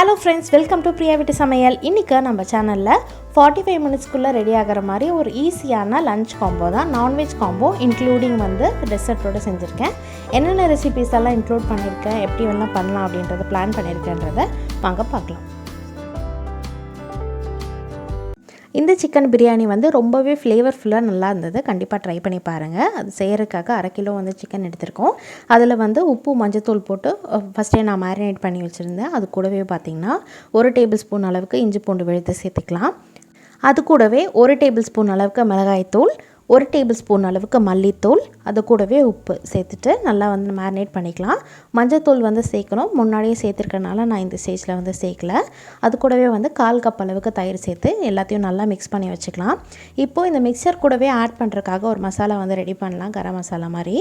Hello friends, welcome to Priya வீட்டு சமையல். இன்றைக்கி நம்ம சேனலில் 45 மினிட்ஸ்க்குள்ளே ரெடி ஆகிற மாதிரி ஒரு ஈஸியான லஞ்ச் காம்போ தான், நான்வெஜ் காம்போ இன்க்ளூடிங் டெசர்ட்டோடு செஞ்சுருக்கேன். என்னென்ன ரெசிபீஸ் எல்லாம் இன்க்ளூட் பண்ணியிருக்கேன், எப்படி எல்லாம் பண்ணலாம் அப்படின்றத பிளான் பண்ணியிருக்கேன்றதை வாங்க பார்க்கலாம். இந்த சிக்கன் பிரியாணி ரொம்பவே ஃப்ளேவர்ஃபுல்லாக நல்லா இருந்தது. கண்டிப்பாக ட்ரை பண்ணி பாருங்கள். அது செய்கிறதுக்காக 1/2 கிலோ சிக்கன் எடுத்திருக்கோம். அதில் உப்பு மஞ்சத்தூள் போட்டு ஃபஸ்ட்டே நான் மேரினேட் பண்ணி வச்சுருந்தேன். அது கூடவே பார்த்திங்கன்னா 1 டேபிள் ஸ்பூன் அளவுக்கு இஞ்சி பூண்டு விழுது சேர்த்துக்கலாம். அது கூடவே 1 டேபிள் ஸ்பூன் அளவுக்கு மிளகாய்த்தூள், 1 டேபிள் ஸ்பூன் அளவுக்கு மல்லித்தூள், அது கூடவே உப்பு சேர்த்துட்டு நல்லா மேரினேட் பண்ணிக்கலாம். மஞ்சத்தூள் சேர்க்கணும், முன்னாடியே சேர்த்துருக்கனால நான் இந்த ஸ்டேஜில் சேர்க்கல. அது கூடவே 1/4 கப் அளவுக்கு தயிர் சேர்த்து எல்லாத்தையும் நல்லா மிக்ஸ் பண்ணி வச்சுக்கலாம். இப்போது இந்த மிக்சர் கூடவே ஆட் பண்ணுறதுக்காக ஒரு மசாலா ரெடி பண்ணலாம், கரம் மசாலா மாதிரி.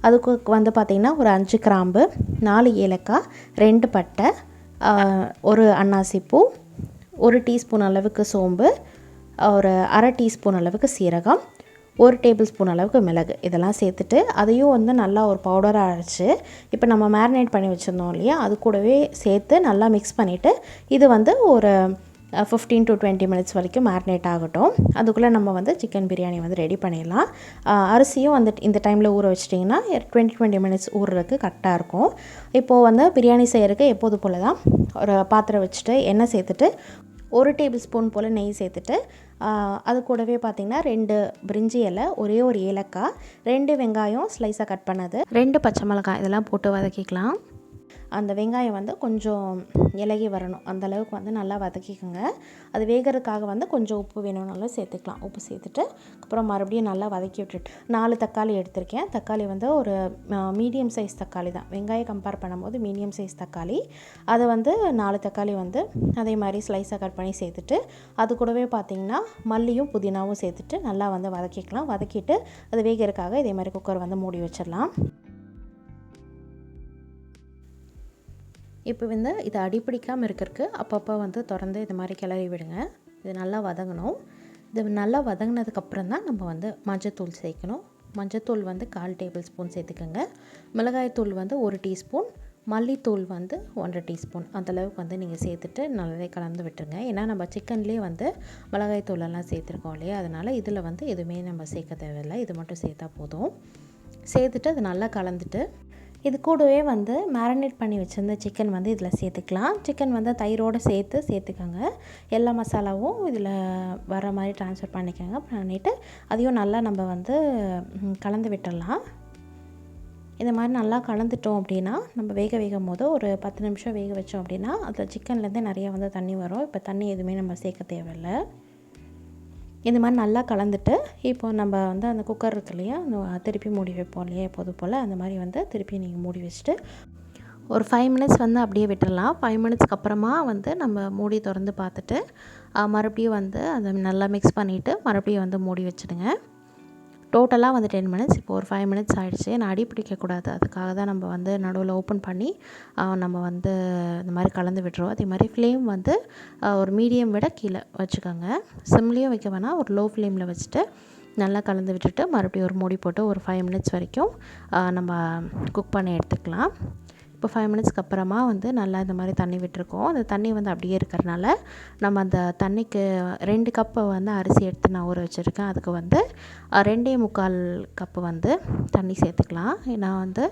அதுக்கு பார்த்திங்கன்னா ஒரு 5 கிராம்பு, 4 ஏலக்காய், 2 பட்டை, 1 அன்னாசிப்பூ, 1 டீஸ்பூன் அளவுக்கு சோம்பு, ஒரு 1/2 டீஸ்பூன் அளவுக்கு சீரகம், 1 டேபிள் ஸ்பூன் அளவுக்கு மிளகு, இதெல்லாம் சேர்த்துட்டு அதையும் நல்லா ஒரு பவுடராக அரைச்சி இப்போ நம்ம மேரினேட் பண்ணி வச்சுருந்தோம் இல்லையா, அது கூடவே சேர்த்து நல்லா மிக்ஸ் பண்ணிவிட்டு இது ஒரு 15 to 20 மினிட்ஸ் வரைக்கும் மேரினேட் ஆகட்டும். அதுக்குள்ளே நம்ம சிக்கன் பிரியாணி ரெடி பண்ணிடலாம். அரிசியும் இந்த டைமில் ஊற வச்சிட்டிங்கன்னா 20 மினிட்ஸ் ஊறுறதுக்கு கரெக்டாக இருக்கும். இப்போது பிரியாணி செய்கிறதுக்கு எப்போது போல் தான் ஒரு பாத்திரம் வச்சுட்டு எண்ணெய் சேர்த்துட்டு 1 டேபிள் ஸ்பூன் போல் நெய் சேர்த்துட்டு அது கூடவே பார்த்திங்கன்னா 2 பிரிஞ்சி இலை, ஒரே ஒரு ஏலக்காய், 2 வெங்காயம் ஸ்லைஸாக கட் பண்ணது, 2 பச்சை மிளகாய் இதெல்லாம் போட்டு வதக்கிக்கலாம். அந்த வெங்காயம் கொஞ்சம் இலகி வரணும், அந்தளவுக்கு நல்லா வதக்கிக்கோங்க. அது வேகிறதுக்காக கொஞ்சம் உப்பு வேணும்னாலும் சேர்த்துக்கலாம். உப்பு சேர்த்துட்டு அப்புறம் மறுபடியும் நல்லா வதக்கி விட்டுட்டு 4 தக்காளி எடுத்திருக்கேன். தக்காளி ஒரு மீடியம் சைஸ் தக்காளி தான், வெங்காயம் கம்பேர் பண்ணும்போது மீடியம் சைஸ் தக்காளி. அதை 4 தக்காளி அதே மாதிரி ஸ்லைஸாக கட் பண்ணி சேர்த்துட்டு அது கூடவே பார்த்திங்கன்னா மல்லியும் புதினாவும் சேர்த்துட்டு நல்லா வதக்கிக்கலாம். வதக்கிட்டு அது வேகிறதுக்காக இதே மாதிரி குக்கர் மூடி வச்சிடலாம். இப்போ இதை அடிப்பிடிக்காமல் இருக்கிறதுக்கு அப்பப்போ திறந்து இது மாதிரி கிளறி விடுங்க. இது நல்லா வதங்கணும். இது நல்லா வதங்கினதுக்கப்புறம் தான் நம்ம மஞ்சத்தூள் சேர்க்கணும். மஞ்சத்தூள் 1/4 டேபிள் ஸ்பூன் சேர்த்துக்கோங்க. மிளகாய்த்தூள் 1 டீஸ்பூன், மல்லித்தூள் 1/2 டீஸ்பூன் அந்தளவுக்கு நீங்கள் சேர்த்துட்டு நல்லாவே கலந்து விட்டுருங்க. ஏன்னா நம்ம சிக்கன்லேயே மிளகாய்த்தூளெல்லாம் சேர்த்துருக்கோம் இல்லையா, அதனால் இதில் எதுவுமே நம்ம சேர்க்க தேவையில்லை, இது மட்டும் சேர்த்தா போதும். சேர்த்துட்டு அது நல்லா கலந்துட்டு இது கூடவே மேரினேட் பண்ணி வச்சுருந்த சிக்கன் இதில் சேர்த்துக்கலாம். சிக்கன் தயிரோடு சேர்த்துக்கோங்க. எல்லா மசாலாவும் இதில் வர மாதிரி ட்ரான்ஸ்ஃபர் பண்ணிவிட்டு அதையும் நல்லா நம்ம கலந்து விட்டுடலாம். இந்த மாதிரி நல்லா கலந்துட்டோம் அப்படின்னா நம்ம வேகும் போது ஒரு 10 நிமிஷம் வேக வச்சோம் அப்படின்னா அதில் சிக்கன்லேருந்து நிறைய தண்ணி வரும். இப்போ தண்ணி எதுவுமே நம்ம சேர்க்க தேவையில்லை. இந்த மாதிரி நல்லா கலந்துட்டு இப்போ நம்ம அந்த குக்கர் இருக்கு இல்லையா, திருப்பி மூடி வைப்போம் இல்லையா எப்போது போல், அந்த மாதிரி திருப்பி நீங்கள் மூடி வச்சுட்டு ஒரு 5 மினிட்ஸ் அப்படியே விட்டுடலாம். 5 மினிட்ஸ்க்கு அப்புறமா நம்ம மூடி திறந்து பார்த்துட்டு மறுபடியும் அதை நல்லா மிக்ஸ் பண்ணிவிட்டு மறுபடியும் மூடி வச்சுடுங்க. டோட்டலாக 10 மினிட்ஸ். இப்போ ஒரு 5 மினிட்ஸ் ஆகிடுச்சு. நான் அடி பிடிக்கக்கூடாது, அதுக்காக தான் நம்ம நடுவில் ஓப்பன் பண்ணி நம்ம இந்த மாதிரி கலந்து விட்டுருவோம். அதே மாதிரி ஃப்ளேம் ஒரு மீடியம் விட கீழே வச்சுக்கோங்க. சிம்லேயும் வைக்க வேணாம், ஒரு லோ ஃப்ளேமில் வச்சுட்டு நல்லா கலந்து விட்டுட்டு மறுபடியும் ஒரு மூடி போட்டு ஒரு 5 மினிட்ஸ் வரைக்கும் நம்ம குக் பண்ணி எடுத்துக்கலாம். இப்போ 5 மினிட்ஸ்க்கு அப்புறமா நல்லா இந்த மாதிரி தண்ணி விட்டுருக்கோம். அந்த தண்ணி அப்படியே இருக்கிறனால நம்ம அந்த தண்ணிக்கு 2 கப்பு அரிசி எடுத்து நான் ஊற வச்சுருக்கேன். அதுக்கு 2.25 கப்பு தண்ணி சேர்த்துக்கலாம். நான்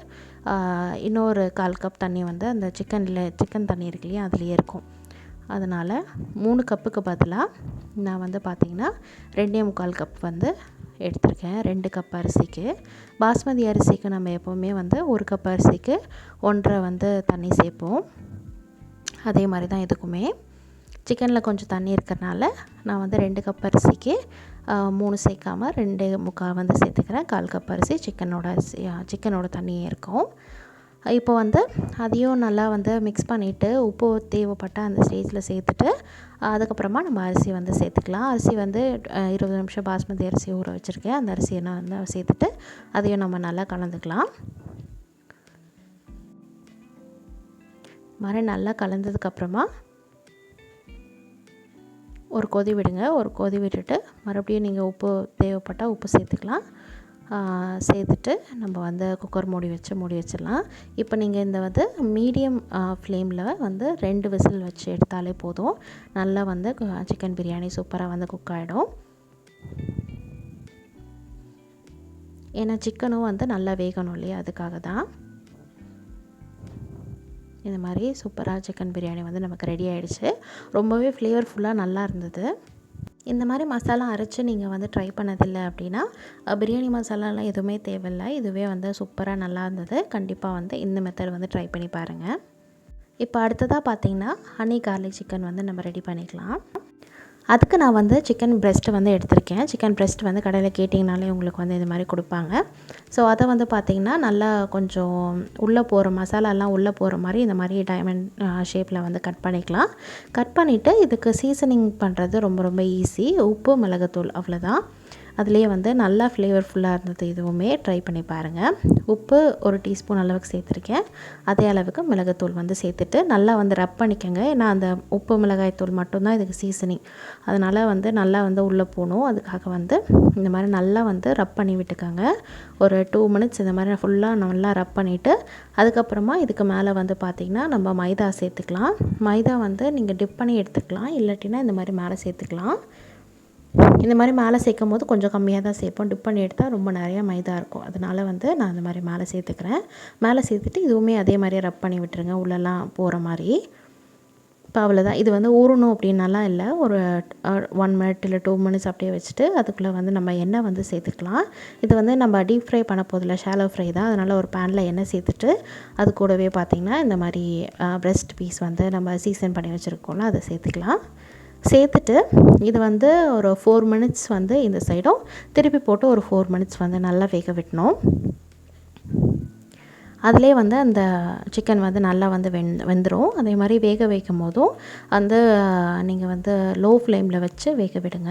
இன்னொரு 1/4 கப் தண்ணி அந்த சிக்கன் தண்ணி இருக்கு இல்லையா அதுலேயே இருக்கும். அதனால் 3 கப்புக்கு பதிலாக நான் பார்த்திங்கன்னா 2.25 கப் எடுத்திருக்கேன். 2 கப் அரிசிக்கு. பாஸ்மதி அரிசிக்கு நம்ம எப்போவுமே 1 கப் அரிசிக்கு 1.5 தண்ணி சேர்ப்போம். அதே மாதிரி தான் இதுக்குமே. சிக்கனில் கொஞ்சம் தண்ணி இருக்கிறனால நான் 2 கப் அரிசிக்கு 3 சேர்க்காமல் 2.25 சேர்த்துக்கிறேன். 1/4 கப் அரிசி சிக்கனோட தண்ணியே இருக்கும். இப்போ அதையும் நல்லா மிக்ஸ் பண்ணிவிட்டு உப்பு தேவைப்பட்ட அந்த ஸ்டேஜில் சேர்த்துட்டு அதுக்கப்புறமா நம்ம அரிசி சேர்த்துக்கலாம். அரிசி 20 நிமிஷம் பாஸ்மதி அரிசி ஊற வச்சுருக்கேன். அந்த அரிசியை நான் சேர்த்துட்டு அதையும் நம்ம நல்லா கலந்துக்கலாம். மாதிரி நல்லா கலந்ததுக்கப்புறமா ஒரு கொதி விடுங்க. ஒரு கொதி விட்டுட்டு மறுபடியும் நீங்கள் உப்பு தேவைப்பட்டால் உப்பு சேர்த்துக்கலாம். சேர்த்துட்டு நம்ம வந்து குக்கர் மூடி வச்சிடலாம். இப்போ நீங்கள் இந்த வந்து மீடியம் ஃப்ளேமில் வந்து 2 விசில் வச்சு எடுத்தாலே போதும். நல்லா வந்து சிக்கன் பிரியாணி சூப்பராக வந்து குக் ஆகிடும். ஏன்னா சிக்கனும் வந்து நல்லா வேகணும் இல்லையா, அதுக்காக தான். இந்த மாதிரி சூப்பராக சிக்கன் பிரியாணி வந்து நமக்கு ரெடி ஆகிடுச்சு. ரொம்பவே ஃப்ளேவர்ஃபுல்லாக நல்லா இருந்தது. இந்த மாதிரி மசாலா அரைச்சி நீங்கள் வந்து ட்ரை பண்ணதில்லை அப்படின்னா பிரியாணி மசாலாலாம் எதுவுமே தேவையில்லை. இதுவே வந்து சூப்பராக நல்லா இருந்தது. கண்டிப்பாக வந்து இந்த மெத்தட் வந்து ட்ரை பண்ணி பாருங்கள். இப்போ அடுத்ததாக பார்த்திங்கன்னா ஹனி கார்லிக் சிக்கன் வந்து நம்ம ரெடி பண்ணிக்கலாம். அதுக்கு நான் வந்து சிக்கன் பிரெஸ்ட்டு வந்து எடுத்திருக்கேன். சிக்கன் பிரெஸ்ட் வந்து கடையில் கேட்டிங்கனாலே உங்களுக்கு வந்து இது மாதிரி கொடுப்பாங்க. ஸோ அதை வந்து பார்த்திங்கன்னா நல்லா கொஞ்சம் உள்ளே போகிற மசாலாலாம் உள்ளே போகிற மாதிரி இந்த மாதிரி டைமண்ட் ஷேப்பில் வந்து கட் பண்ணிக்கலாம். கட் பண்ணிவிட்டு இதுக்கு சீசனிங் பண்ணுறது ரொம்ப ரொம்ப ஈஸி. உப்பு, மிளகுத்தூள், அவ்வளோதான். அதுலேயே வந்து நல்லா ஃப்ளேவர்ஃபுல்லாக இருந்தது. இதுவுமே ட்ரை பண்ணி பாருங்கள். உப்பு 1 டீஸ்பூன் அளவுக்கு சேர்த்துருக்கேன். அதே அளவுக்கு மிளகுத்தூள் வந்து சேர்த்துட்டு நல்லா வந்து ரப் பண்ணிக்கோங்க. ஏன்னா அந்த உப்பு மிளகாய்த்தூள் மட்டும்தான் இதுக்கு சீசனிங். அதனால் வந்து நல்லா வந்து உள்ளே போகணும். அதுக்காக வந்து இந்த மாதிரி நல்லா வந்து ரப் பண்ணி விட்டுக்கோங்க. ஒரு 2 மினிட்ஸ் இந்த மாதிரி ஃபுல்லாக நல்லா ரப் பண்ணிவிட்டு அதுக்கப்புறமா இதுக்கு மேலே வந்து பார்த்திங்கன்னா நம்ம மைதா சேர்த்துக்கலாம். மைதா வந்து நீங்கள் டிப் பண்ணி எடுத்துக்கலாம், இல்லாட்டினா இந்த மாதிரி மேலே சேர்த்துக்கலாம். இந்த மாதிரி மேலே சேர்க்கும் போது கொஞ்சம் கம்மியாக தான் சேர்ப்போம். டிப் பண்ணி எடுத்தால் ரொம்ப நிறையா மைதா இருக்கும். அதனால் வந்து நான் அந்த மாதிரி மேலே சேர்த்துக்கிறேன். மேலே சேர்த்துட்டு இதுவுமே அதே மாதிரியே ரப் பண்ணி விட்டுருங்க, உள்ளெல்லாம் போகிற மாதிரி. இப்போ அவ்வளோதான். இது வந்து ஊறணும் அப்படின்னாலாம் இல்லை. ஒரு 1 மினிட் இல்லை 2 மினிட்ஸ் அப்படியே வச்சுட்டு அதுக்குள்ளே வந்து நம்ம எண்ணெய் வந்து சேர்த்துக்கலாம். இது வந்து நம்ம டீப் ஃப்ரை பண்ண போதில்ல, ஷாலோ ஃப்ரை தான். அதனால் ஒரு பேனில் எண்ணெய் சேர்த்துட்டு அது கூடவே பார்த்திங்கன்னா இந்த மாதிரி பிரெஸ்ட் பீஸ் வந்து நம்ம சீசன் பண்ணி வச்சுருக்கோம்ல, அதை சேர்த்துக்கலாம். சேர்த்துட்டு இது வந்து ஒரு 4 மினிட்ஸ் வந்து இந்த சைடும் திருப்பி போட்டு ஒரு 4 மினிட்ஸ் வந்து நல்லா வேக விடணும். அதிலே வந்து அந்த சிக்கன் வந்து நல்லா வந்து வெந்துடும். அதே மாதிரி வேக வைக்கும் போதும் அந்த நீங்கள் வந்து லோ ஃப்ளேமில் வச்சு வேக விடுங்க.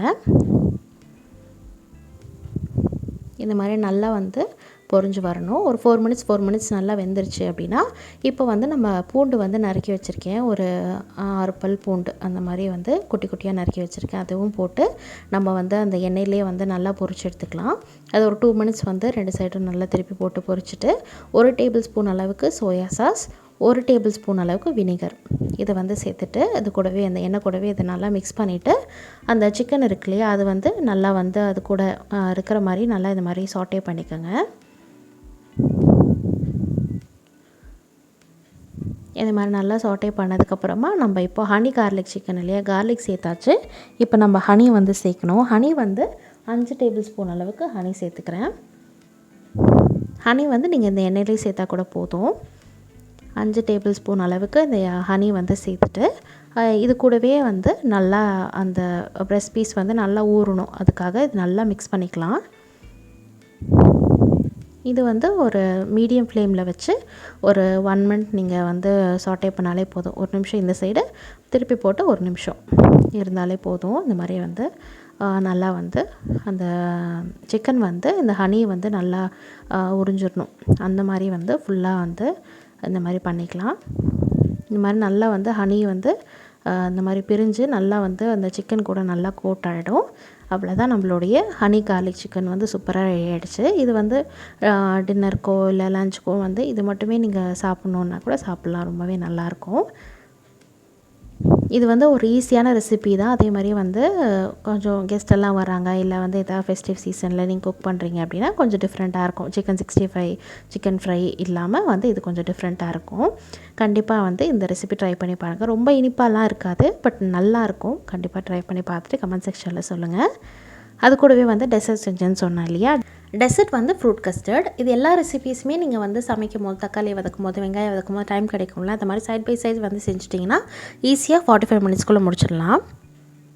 இந்த மாதிரி நல்லா வந்து பொரிஞ்சு வரணும். ஒரு 4 மினிட்ஸ் நல்லா வெந்துருச்சு அப்படின்னா இப்போ வந்து நம்ம பூண்டு வந்து நறுக்கி வச்சுருக்கேன். ஒரு 6 பல் பூண்டு அந்த மாதிரி வந்து குட்டி குட்டியாக நறுக்கி வச்சுருக்கேன். அதுவும் போட்டு நம்ம வந்து அந்த எண்ணெயிலே வந்து நல்லா பொரிச்சு எடுத்துக்கலாம். அது ஒரு 2 மினிட்ஸ் வந்து 2 சைடும் நல்லா திருப்பி போட்டு பொரிச்சிட்டு 1 டேபிள் ஸ்பூன் அளவுக்கு சோயா சாஸ், 1 டேபிள் ஸ்பூன் அளவுக்கு வினிகர் இதை வந்து சேர்த்துட்டு அது கூடவே அந்த எண்ணெய் கூடவே இதை நல்லா மிக்ஸ் பண்ணிவிட்டு அந்த சிக்கன் இருக்கு இல்லையா, அது வந்து நல்லா வந்து அது கூட இருக்கிற மாதிரி நல்லா இந்த மாதிரி சாட்டே பண்ணிக்கோங்க. இது மாதிரி நல்லா சாட்டே பண்ணதுக்கப்புறமா நம்ம இப்போ ஹனி கார்லிக் சிக்கன் இல்லையா, கார்லிக் சேர்த்தாச்சு. இப்போ நம்ம ஹனி வந்து சேர்க்கணும். ஹனி வந்து 5 டேபிள் ஸ்பூன் அளவுக்கு ஹனி சேர்த்துக்கிறேன். ஹனி வந்து நீங்கள் இந்த எண்ணெயிலே சேர்த்தா கூட போதும். 5 டேபிள் ஸ்பூன் அளவுக்கு இந்த ஹனி வந்து சேர்த்துட்டு இது கூடவே வந்து நல்லா அந்த பிரெஸ்ட் பீஸ் வந்து நல்லா ஊறணும். அதுக்காக இது நல்லா மிக்ஸ் பண்ணிக்கலாம். இது வந்து ஒரு மீடியம் ஃப்ளேமில் வச்சு ஒரு 1 மினிட் நீங்கள் வந்து சாட்டே பண்ணாலே போதும். 1 நிமிஷம் இந்த சைடு திருப்பி போட்டு 1 நிமிஷம் இருந்தாலே போதும். இந்த மாதிரி வந்து நல்லா வந்து அந்த சிக்கன் வந்து இந்த ஹனி வந்து நல்லா உறிஞ்சிடணும். அந்த மாதிரி வந்து ஃபுல்லாக வந்து இந்த மாதிரி பண்ணிக்கலாம். இந்த மாதிரி நல்லா வந்து ஹனி வந்து இந்த மாதிரி பிரிஞ்சு நல்லா வந்து அந்த சிக்கன் கூட நல்லா கோட் ஆகிடும். அவ்வளோதான், நம்மளுடைய ஹனி கார்லிக் சிக்கன் வந்து சூப்பராக ரெடி ஆகிடுச்சு. இது வந்து டின்னருக்கோ இல்லை லஞ்சுக்கோ வந்து இது மட்டுமே நீங்கள் சாப்பிட்ணுன்னா கூட சாப்பிட்லாம். ரொம்பவே நல்லாயிருக்கும். இது வந்து ஒரு ஈஸியான ரெசிபி தான். அதே மாதிரி வந்து கொஞ்சம் கெஸ்ட் எல்லாம் வராங்க, இல்லை வந்து எதாவது ஃபெஸ்டிவ் சீசனில் நீங்கள் குக் பண்ணுறீங்க அப்படின்னா கொஞ்சம் டிஃப்ரெண்ட்டாக இருக்கும். சிக்கன் 65 சிக்கன் ஃப்ரை இல்லாமல் வந்து இது கொஞ்சம் டிஃப்ரெண்ட்டாக இருக்கும். கண்டிப்பாக வந்து இந்த ரெசிபி ட்ரை பண்ணி பாருங்கள். ரொம்ப இனிப்பாலாம் இருக்காது, பட் நல்லாயிருக்கும். கண்டிப்பாக ட்ரை பண்ணி பார்த்துட்டு கமெண்ட் செக்ஷனில் சொல்லுங்கள். அது கூடவே வந்து டெசர்ட் செஞ்சேன்னு சொன்னேன் இல்லையா, டெசர்ட் வந்து ஃப்ரூட் கஸ்டர்ட். இது எல்லா ரெசிபீஸுமே நீங்கள் வந்து சமைக்கும் போது, தக்காளி வதக்கும் போது, வெங்காயம் வதக்கும் போது டைம் கிடைக்கும்ல, அந்த மாதிரி சைட் பை சைட் வந்து செஞ்சிட்டிங்கன்னா ஈஸியாக 45 மினிட்ஸ்க்குள்ளே முடிச்சிடலாம்.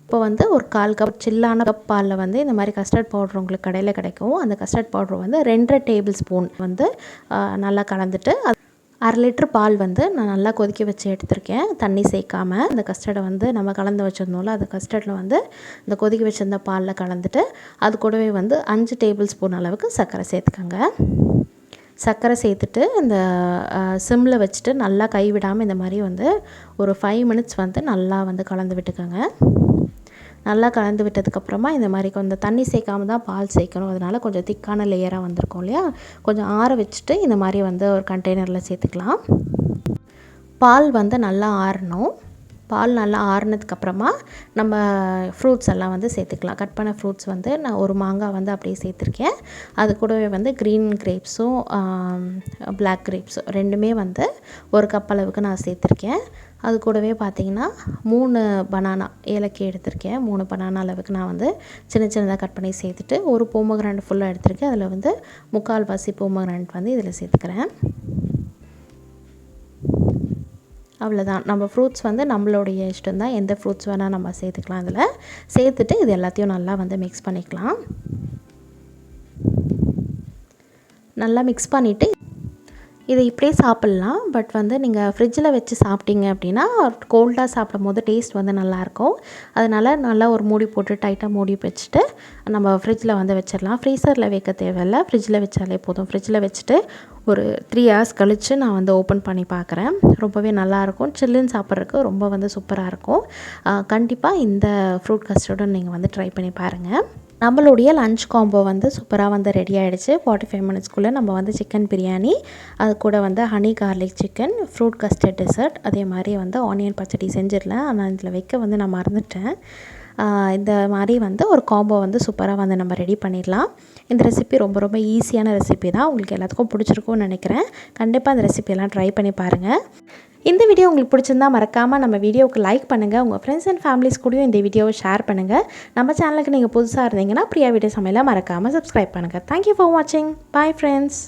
இப்போ வந்து ஒரு 1/4 கப் சில்லான கப் பாலில் வந்து இந்த மாதிரி கஸ்டர்ட் பவுட்ரு உங்களுக்கு கடையில் கிடைக்கும். அந்த கஸ்டர்ட் பவுட்ரு வந்து 2 டேபிள் ஸ்பூன் வந்து நல்லா கலந்துட்டு 1/2 லிட்டர் பால் வந்து நான் நல்லா கொதிக்க வச்சு எடுத்திருக்கேன், தண்ணி சேர்க்காமல். அந்த கஸ்டர்டை வந்து நம்ம கலந்து வச்சுருந்தோம்ல, அந்த கஸ்டர்டில் வந்து இந்த கொதிக்க வச்சுருந்த பாலில் கலந்துட்டு அது கூடவே வந்து 5 டேபிள் ஸ்பூன் அளவுக்கு சர்க்கரை சேர்த்துக்கோங்க. சர்க்கரை சேர்த்துட்டு இந்த சிம்மில் வச்சுட்டு நல்லா கைவிடாமல் இந்த மாதிரி வந்து ஒரு 5 மினிட்ஸ் வந்து நல்லா வந்து கலந்து விட்டுக்கோங்க. நல்லா கலந்து விட்டதுக்கப்புறமா இந்த மாதிரி கொஞ்சம் தண்ணி சேர்க்காம தான் பால் சேர்க்கணும். அதனால் கொஞ்சம் திக்கான லேயராக வந்திருக்கும் இல்லையா, கொஞ்சம் ஆற வச்சுட்டு இந்த மாதிரி வந்து ஒரு கண்டெய்னரில் சேர்த்துக்கலாம். பால் வந்து நல்லா ஆறணும். பால் நல்லா ஆறுனதுக்கப்புறமா நம்ம ஃப்ரூட்ஸ் எல்லாம் வந்து சேர்த்துக்கலாம். கட் பண்ண ஃப்ரூட்ஸ் வந்து நான் ஒரு மாங்காய் வந்து அப்படியே சேர்த்துருக்கேன். அது கூடவே வந்து க்ரீன் கிரேப்ஸும் பிளாக் கிரேப்ஸும் ரெண்டுமே வந்து ஒரு கப் அளவுக்கு நான் சேர்த்துருக்கேன். அது கூடவே பார்த்திங்கன்னா 3 பனானா ஏலக்காய் எடுத்திருக்கேன். 3 பனானா அளவுக்கு நான் வந்து சின்ன சின்னதாக கட் பண்ணி சேர்த்துட்டு ஒரு போமோகிரானட் ஃபுல்லாக எடுத்திருக்கேன். அதில் வந்து 3/4 போமோகிரானட் வந்து இதில் சேர்த்துக்கிறேன். அவ்வளோதான். நம்ம ஃப்ரூட்ஸ் வந்து நம்மளுடைய இஷ்டம் தான், எந்த ஃப்ரூட்ஸ் வேணால் நம்ம சேர்த்துக்கலாம். இதில் சேர்த்துட்டு இது எல்லாத்தையும் நல்லா வந்து மிக்ஸ் பண்ணிக்கலாம். நல்லா மிக்ஸ் பண்ணிவிட்டு இதை இப்படியே சாப்பிட்லாம். பட் வந்து நீங்கள் ஃப்ரிட்ஜில் வச்சு சாப்பிட்டீங்க அப்படின்னா கோல்டாக சாப்பிடும் போது டேஸ்ட் வந்து நல்லாயிருக்கும். அதனால் நல்லா ஒரு மூடி போட்டு டைட்டாக மூடி வச்சுட்டு நம்ம ஃப்ரிட்ஜில் வந்து வச்சிடலாம். ஃப்ரீசரில் வைக்க தேவையில்லை, ஃப்ரிட்ஜில் வச்சாலே போதும். ஃப்ரிட்ஜில் வச்சுட்டு ஒரு 3 hours கழித்து நான் வந்து ஓப்பன் பண்ணி பார்க்குறேன். ரொம்பவே நல்லாயிருக்கும். சில்லுன்னு சாப்பிட்றதுக்கு ரொம்ப வந்து சூப்பராக இருக்கும். கண்டிப்பாக இந்த ஃப்ரூட் கஸ்டர்டும் நீங்கள் வந்து ட்ரை பண்ணி பாருங்கள். நம்மளுடைய லஞ்ச் காம்போ வந்து சூப்பராக வந்து ரெடி ஆகிடுச்சு. 45 minutesக்குள்ளே நம்ம வந்து சிக்கன் பிரியாணி, அது கூட வந்து honey garlic chicken, fruit custard dessert, அதே மாதிரி வந்து ஆனியன் பச்சடி செஞ்சிடலாம். ஆனால் இதில் வைக்க வந்து நான் மறந்துட்டேன். இந்த மாதிரி வந்து ஒரு காம்போ வந்து சூப்பராக வந்து நம்ம ரெடி பண்ணிடலாம். இந்த ரெசிபி ரொம்ப ரொம்ப ஈஸியான ரெசிபி தான். உங்களுக்கு எல்லாத்துக்கும் பிடிச்சிருக்கும்னு நினைக்கிறேன். கண்டிப்பாக அந்த ரெசிபியெல்லாம் ட்ரை பண்ணி பாருங்கள். இந்த வீடியோ உங்களுக்கு பிடிச்சிருந்தா மறக்காமல் நம்ம வீடியோவுக்கு லைக் பண்ணுங்கள். உங்கள் ஃப்ரெண்ட்ஸ் அண்ட் ஃபேமிலிஸ் கூடயும் இந்த வீடியோவை ஷேர் பண்ணுங்கள். நம்ம சேனலுக்கு நீங்கள் புதுசாக இருந்தீங்கன்னா பிரியா வீடியோ சமையலை மறக்காமல் சப்ஸ்கிரைப் பண்ணுங்கள். தேங்க்யூ ஃபார் வாட்சிங். Bye friends.